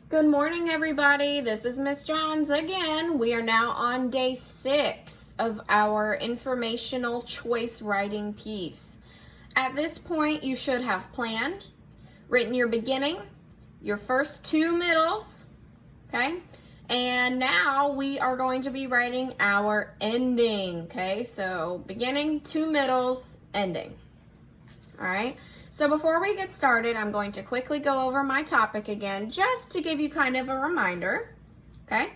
Good morning, everybody. This is Miss Johns again. We are now on day 6 of our informational choice writing piece. At this point, you should have planned, written your beginning, your first 2 middles, okay? And now we are going to be writing our ending, okay? So beginning, 2 middles, ending. All right, so before we get started, I'm going to quickly go over my topic again, just to give you kind of a reminder, okay?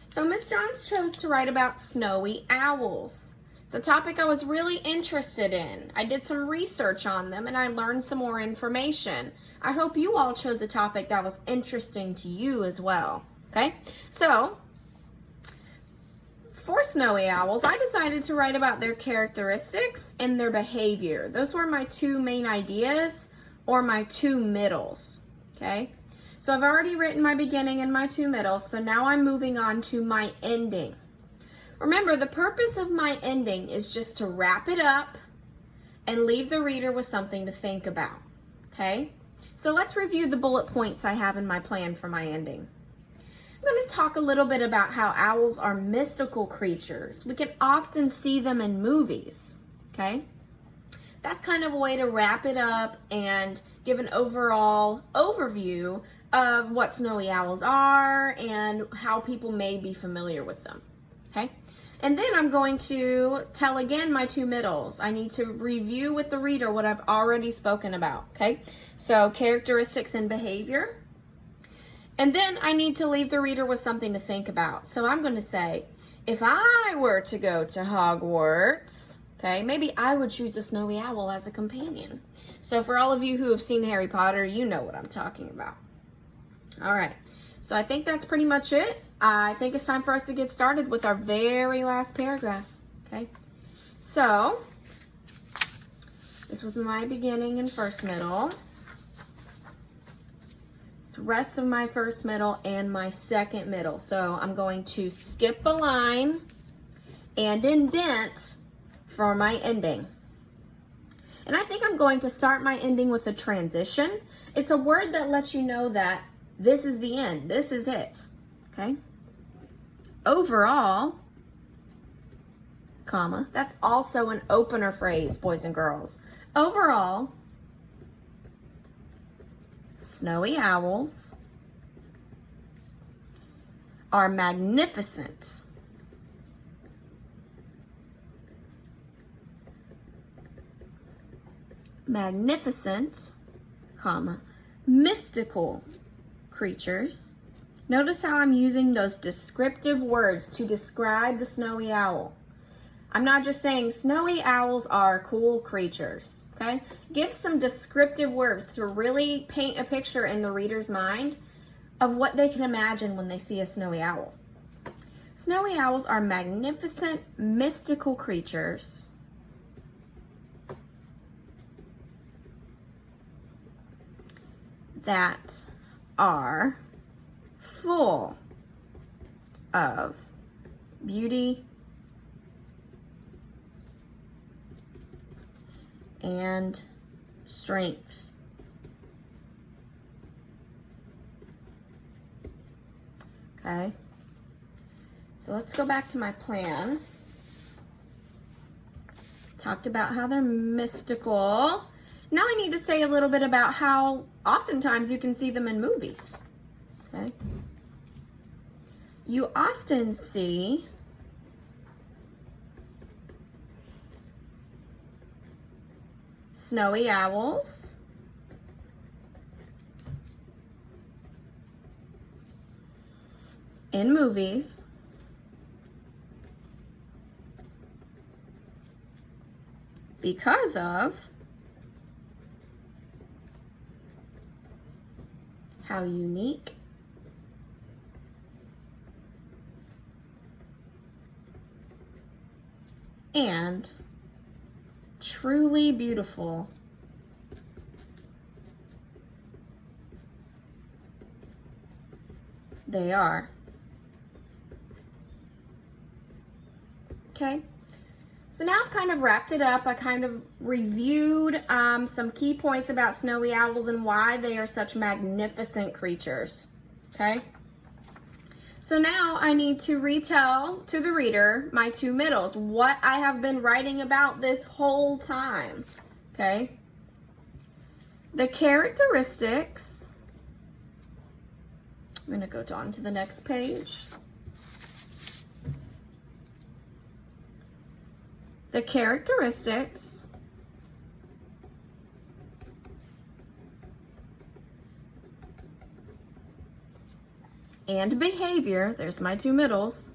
So Miss Johns chose to write about snowy owls. It's a topic I was really interested in. I did some research on them and I learned some more information. I hope you all chose a topic that was interesting to you as well, okay? So, for snowy owls, I decided to write about their characteristics and their behavior. Those were my 2 main ideas, or my 2 middles, okay? So I've already written my beginning and my 2 middles, so now I'm moving on to my ending. Remember, the purpose of my ending is just to wrap it up and leave the reader with something to think about, okay? So let's review the bullet points I have in my plan for my ending. I'm going to talk a little bit about how owls are mystical creatures. We can often see them in movies, okay? That's kind of a way to wrap it up and give an overall overview of what snowy owls are and how people may be familiar with them, okay? And then I'm going to tell again my 2 middles. I need to review with the reader what I've already spoken about, okay? So characteristics and behavior. And then I need to leave the reader with something to think about. So I'm going to say, if I were to go to Hogwarts, okay, maybe I would choose a snowy owl as a companion. So for all of you who have seen Harry Potter, you know what I'm talking about. All right, so I think that's pretty much it. I think it's time for us to get started with our very last paragraph, okay? So, this was my beginning and first middle. Rest of my first middle and my second middle. So I'm going to skip a line and indent for my ending. And I think I'm going to start my ending with a transition. It's a word that lets you know that this is the end. This is it. Okay? Overall, comma, that's also an opener phrase, boys and girls. Overall, snowy owls are magnificent. Magnificent, comma, mystical creatures. Notice how I'm using those descriptive words to describe the snowy owl. I'm not just saying snowy owls are cool creatures, okay? Give some descriptive words to really paint a picture in the reader's mind of what they can imagine when they see a snowy owl. Snowy owls are magnificent, mystical creatures that are full of beauty and strength. Okay, so let's go back to my plan. Talked about how they're mystical. Now I need to say a little bit about how oftentimes you can see them in movies. Okay, you often see snowy owls in movies because of how unique and truly beautiful they are. Okay, so now I've kind of wrapped it up. I kind of reviewed some key points about snowy owls and why they are such magnificent creatures. okay? So now I need to retell to the reader my two middles, what I have been writing about this whole time, okay? The characteristics, I'm going to go on to the next page. The characteristics and behavior, there's my two middles,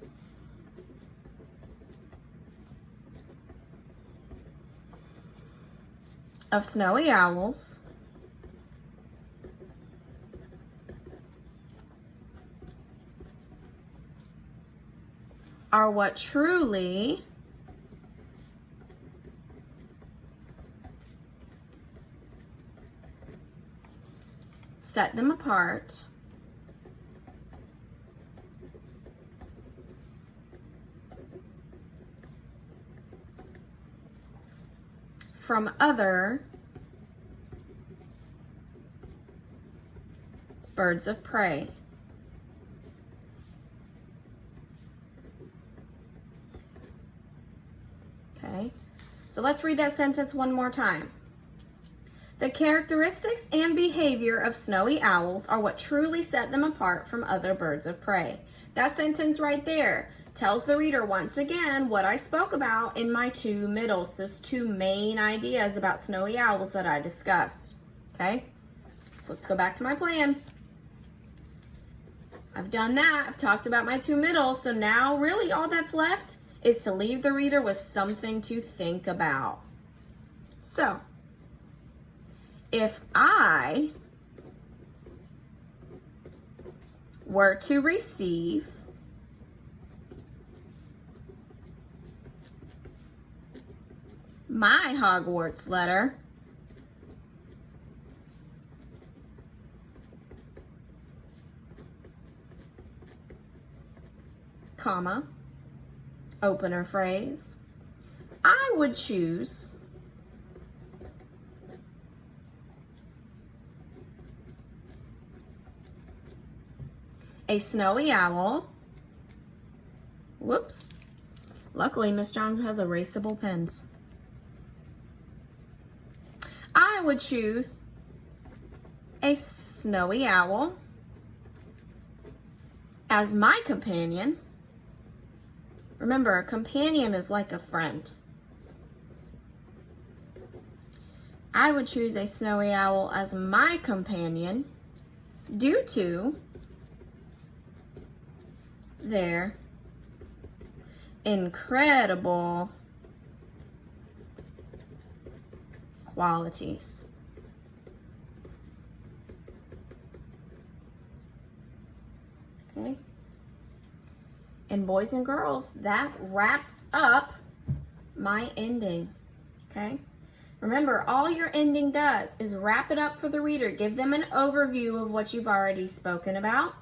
of snowy owls are what truly set them apart from other birds of prey. Okay, so let's read that sentence one more time. The characteristics and behavior of snowy owls are what truly set them apart from other birds of prey. That sentence right there tells the reader once again what I spoke about in my two middles, those two main ideas about snowy owls that I discussed. Okay, so let's go back to my plan. I've done that. I've talked about my two middles. So now really all that's left is to leave the reader with something to think about. So, if I were to receive my Hogwarts letter comma, opener phrase, I would choose a snowy owl. Whoops. Luckily, Miss Johns has erasable pens. I would choose a snowy owl as my companion. Remember, a companion is like a friend. I would choose a snowy owl as my companion due to their incredible qualities. Okay. And boys and girls, that wraps up my ending. Okay. Remember, all your ending does is wrap it up for the reader, give them an overview of what you've already spoken about,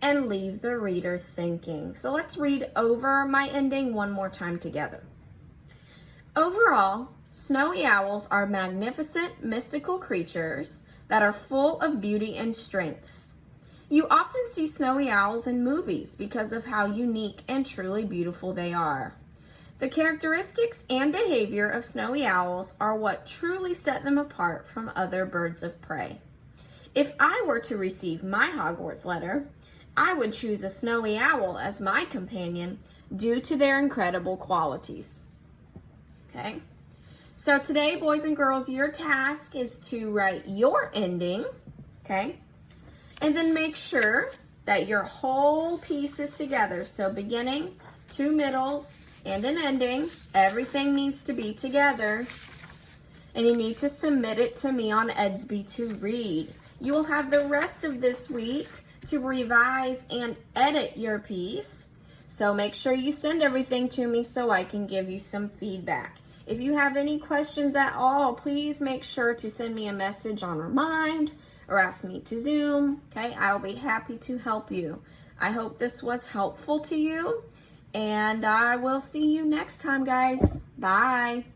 and leave the reader thinking. So let's read over my ending one more time together. Overall, snowy owls are magnificent, mystical creatures that are full of beauty and strength. You often see snowy owls in movies because of how unique and truly beautiful they are. The characteristics and behavior of snowy owls are what truly set them apart from other birds of prey. If I were to receive my Hogwarts letter, I would choose a snowy owl as my companion due to their incredible qualities. Okay, so today, boys and girls, your task is to write your ending, okay? And then make sure that your whole piece is together. So beginning, two middles, and an ending. Everything needs to be together. And you need to submit it to me on Edsby to read. You will have the rest of this week to revise and edit your piece. So make sure you send everything to me so I can give you some feedback. If you have any questions at all, please make sure to send me a message on Remind or ask me to Zoom, okay? I'll be happy to help you. I hope this was helpful to you, and I will see you next time, guys. Bye.